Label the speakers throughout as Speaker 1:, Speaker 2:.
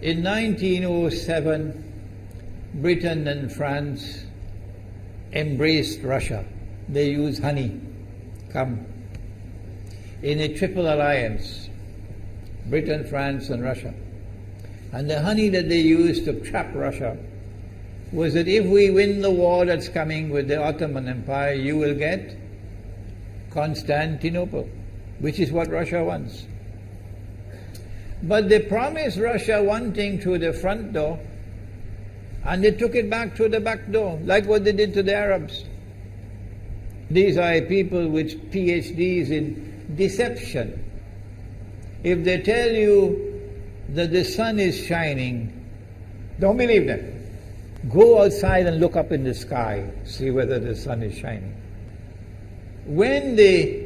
Speaker 1: In 1907, Britain and France embraced Russia. They used honey, in a triple alliance, Britain, France and Russia. And the honey that they used to trap Russia was that if we win the war that's coming with the Ottoman Empire, you will get Constantinople, which is what Russia wants. But they promised Russia one thing through the front door, and they took it back through the back door, like what they did to the Arabs. These are people with PhDs in deception. If they tell you that the sun is shining, don't believe them. Go outside and look up in the sky, see whether the sun is shining. When the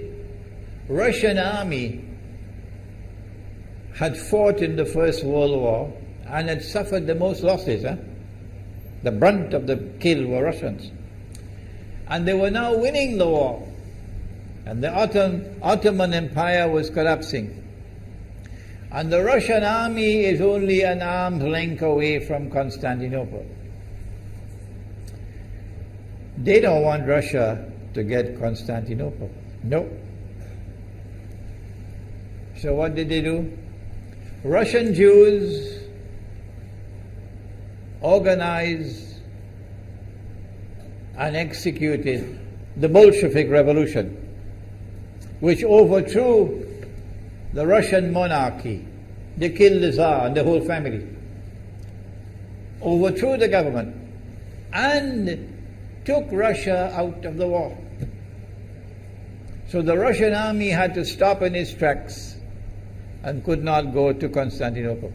Speaker 1: Russian army had fought in the First World War and had suffered the most losses, the brunt of the kill were Russians. And they were now winning the war. And the Ottoman Empire was collapsing. And the Russian army is only an arm's length away from Constantinople. They don't want Russia to get Constantinople. No. So what did they do? Russian Jews organized and executed the Bolshevik Revolution, which overthrew the Russian monarchy. They killed the Tsar and the whole family, overthrew the government, and took Russia out of the war. So the Russian army had to stop in its tracks and could not go to Constantinople.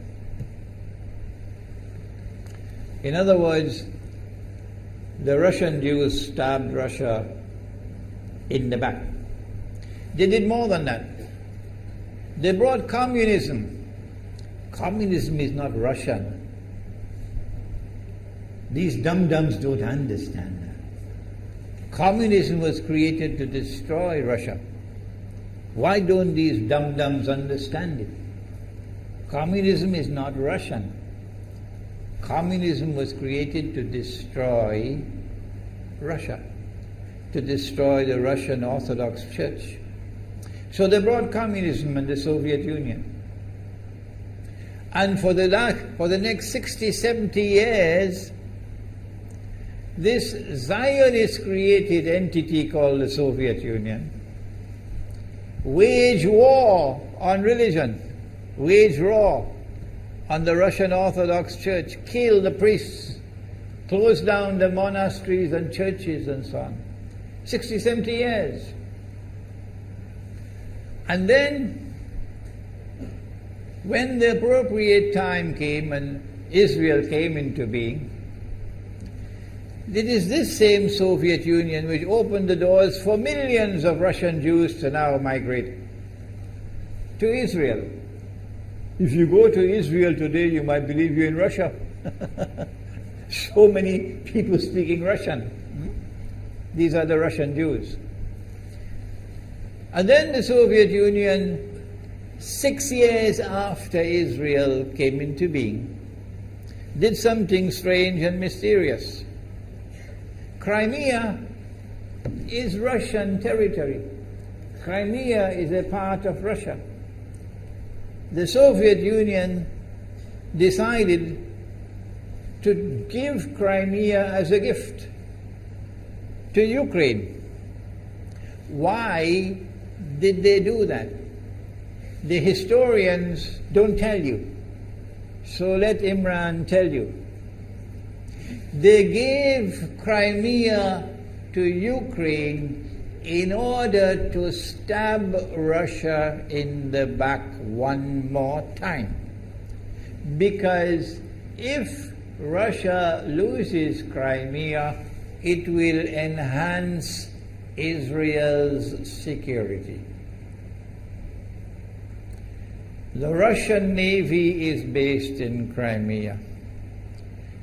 Speaker 1: In other words, the Russian Jews stabbed Russia in the back. They did more than that. They brought communism. Communism is not Russian. These dum-dums don't understand that. Communism was created to destroy Russia. Why don't these dum-dums understand it? Communism is not Russian. Communism was created to destroy Russia, to destroy the Russian Orthodox Church. So they brought communism in the Soviet Union. And for the next 60, 70 years, this Zionist-created entity called the Soviet Union waged war on religion, waged war on the Russian Orthodox Church, killed the priests, closed down the monasteries and churches and so on. 60, 70 years. And then, when the appropriate time came and Israel came into being, it is this same Soviet Union which opened the doors for millions of Russian Jews to now migrate to Israel. If you go to Israel today, you might believe you're in Russia. So many people speaking Russian. These are the Russian Jews. And then the Soviet Union, 6 years after Israel came into being, did something strange and mysterious. Crimea is Russian territory. Crimea is a part of Russia. The Soviet Union decided to give Crimea as a gift to Ukraine. Why did they do that? The historians don't tell you. So let Imran tell you. They gave Crimea to Ukraine in order to stab Russia in the back one more time. Because if Russia loses Crimea, it will enhance Israel's security. The Russian Navy is based in Crimea,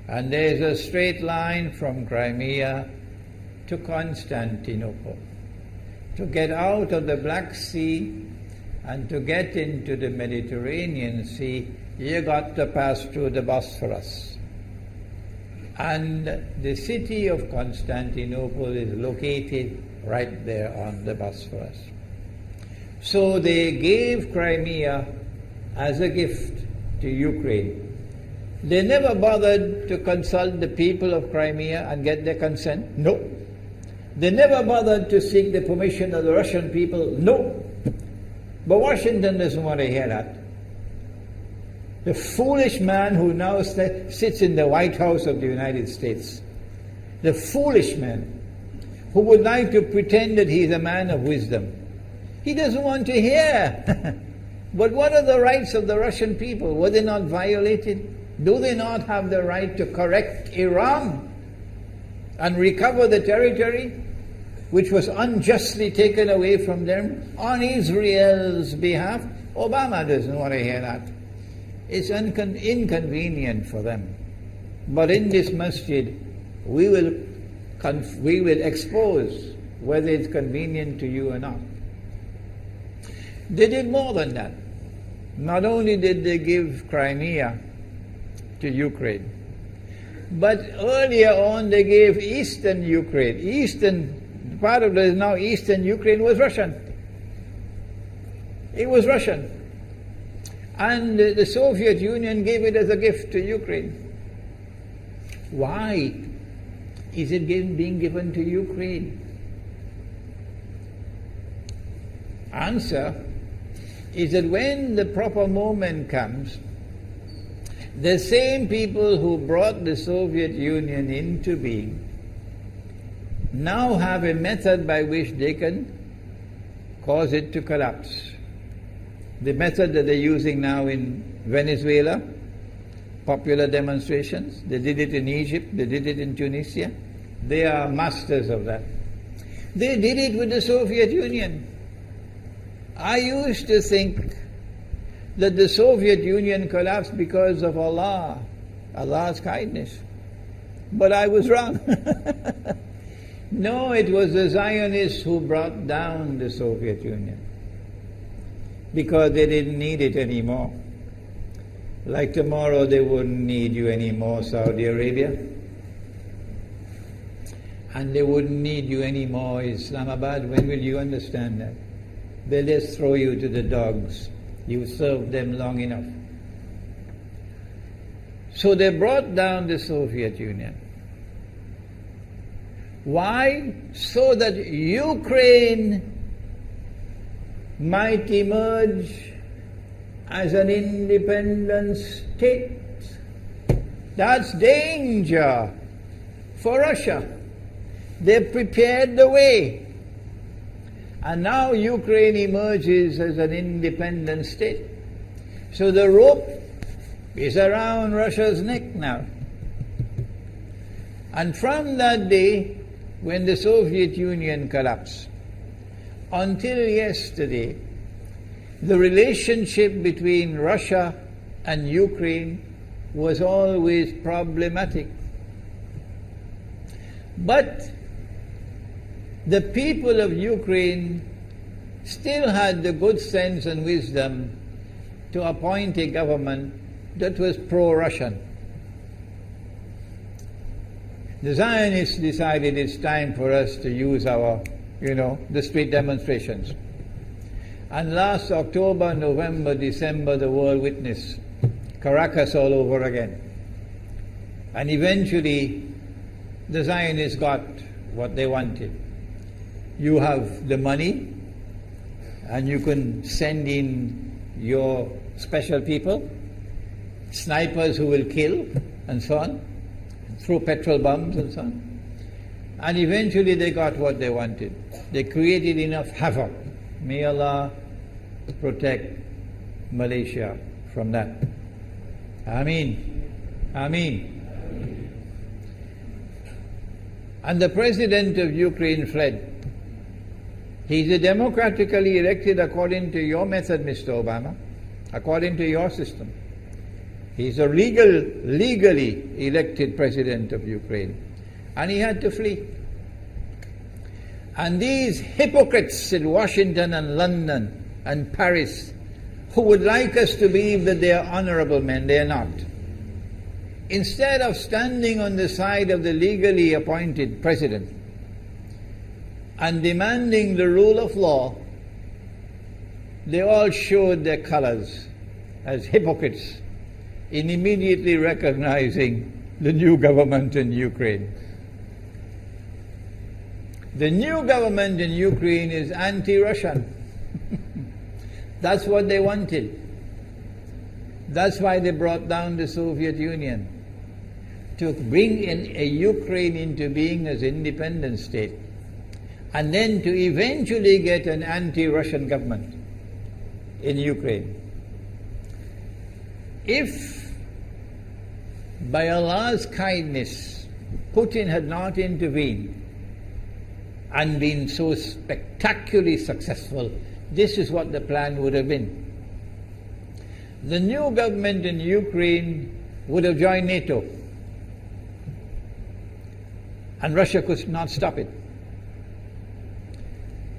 Speaker 1: and there is a straight line from Crimea to Constantinople. To get out of the Black Sea and to get into the Mediterranean Sea, you got to pass through the Bosphorus. And the city of Constantinople is located right there on the Bosphorus. So they gave Crimea as a gift to Ukraine. They never bothered to consult the people of Crimea and get their consent. No. They never bothered to seek the permission of the Russian people. No. But Washington doesn't want to hear that. The foolish man who now sits in the White House of the United States, the foolish man who would like to pretend that he's a man of wisdom, he doesn't want to hear. But what are the rights of the Russian people? Were they not violated? Do they not have the right to correct Iran and recover the territory which was unjustly taken away from them on Israel's behalf? Obama doesn't want to hear that. It's inconvenient for them. But in this masjid, we will expose whether it's convenient to you or not. They did more than that. Not only did they give Crimea to Ukraine, but earlier on they gave eastern Ukraine. Eastern, part of the now eastern Ukraine was Russian. It was Russian. And the Soviet Union gave it as a gift to Ukraine. Why is it being given to Ukraine? Answer is that when the proper moment comes, the same people who brought the Soviet Union into being now have a method by which they can cause it to collapse. The method that they're using now in Venezuela, popular demonstrations, they did it in Egypt, they did it in Tunisia. They are masters of that. They did it with the Soviet Union. I used to think that the Soviet Union collapsed because of Allah's kindness. But I was wrong. No, it was the Zionists who brought down the Soviet Union because they didn't need it anymore. Like tomorrow they wouldn't need you anymore, Saudi Arabia. And they wouldn't need you anymore, Islamabad. When will you understand that? They'll just throw you to the dogs. You served them long enough. So they brought down the Soviet Union. Why? So that Ukraine might emerge as an independent state. That's danger for Russia. They prepared the way. And now Ukraine emerges as an independent state. So the rope is around Russia's neck now. And from that day, when the Soviet Union collapsed, until yesterday, the relationship between Russia and Ukraine was always problematic. But the people of Ukraine still had the good sense and wisdom to appoint a government that was pro-Russian. The Zionists decided it's time for us to use our, the street demonstrations. And last October, November, December, the world witnessed Caracas all over again. And eventually, the Zionists got what they wanted. You have the money, and you can send in your special people, snipers who will kill, and so on, throw petrol bombs and so on. And eventually they got what they wanted. They created enough havoc. May Allah protect Malaysia from that. Ameen. Ameen. And the president of Ukraine fled. He's a democratically elected according to your method, Mr. Obama, according to your system. He's a legally elected president of Ukraine. And he had to flee. And these hypocrites in Washington and London and Paris who would like us to believe that they are honorable men. They are not. Instead of standing on the side of the legally appointed president and demanding the rule of law, they all showed their colors as hypocrites in immediately recognizing the new government in Ukraine. The new government in Ukraine is anti-Russian. That's what they wanted. That's why they brought down the Soviet Union, to bring in a Ukraine into being as independent state, and then to eventually get an anti-Russian government in Ukraine. If by Allah's kindness Putin had not intervened and been so spectacularly successful, this is what the plan would have been. The new government in Ukraine would have joined NATO, and Russia could not stop it.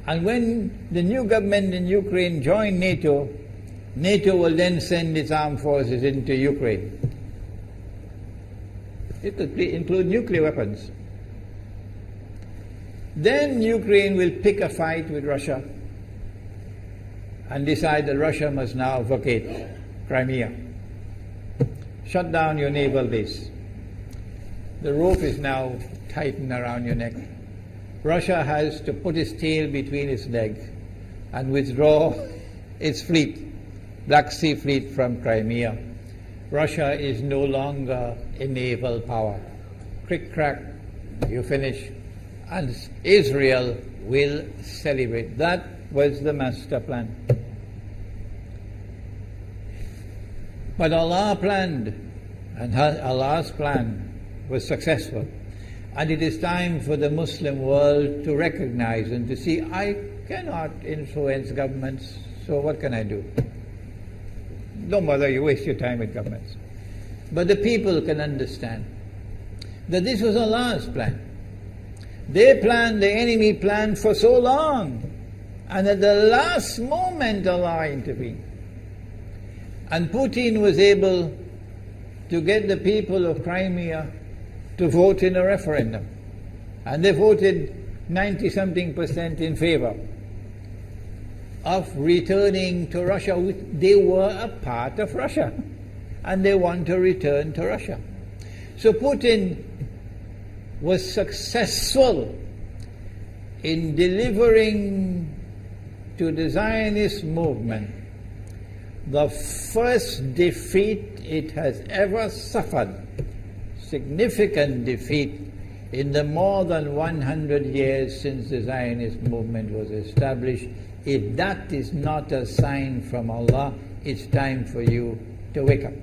Speaker 1: And when the new government in Ukraine joined NATO, NATO will then send its armed forces into Ukraine. It could include nuclear weapons. Then Ukraine will pick a fight with Russia and decide that Russia must now vacate Crimea. Shut down your naval base. The rope is now tightened around your neck. Russia has to put its tail between its legs and withdraw its fleet, Black Sea Fleet, from Crimea. Russia is no longer a naval power. Crick crack, you finish. And Israel will celebrate. That was the master plan. But Allah planned, and Allah's plan was successful. And it is time for the Muslim world to recognize and to see, I cannot influence governments, so what can I do? Don't bother, you waste your time with governments. But the people can understand that this was Allah's plan. They planned, the enemy planned for so long, and at the last moment Allah intervened. And Putin was able to get the people of Crimea to vote in a referendum. And they voted 90-something% in favor of returning to Russia. They were a part of Russia, and they want to return to Russia. So Putin was successful in delivering to the Zionist movement the first defeat it has ever suffered, significant defeat, in the more than 100 years since the Zionist movement was established. If that is not a sign from Allah, it's time for you to wake up.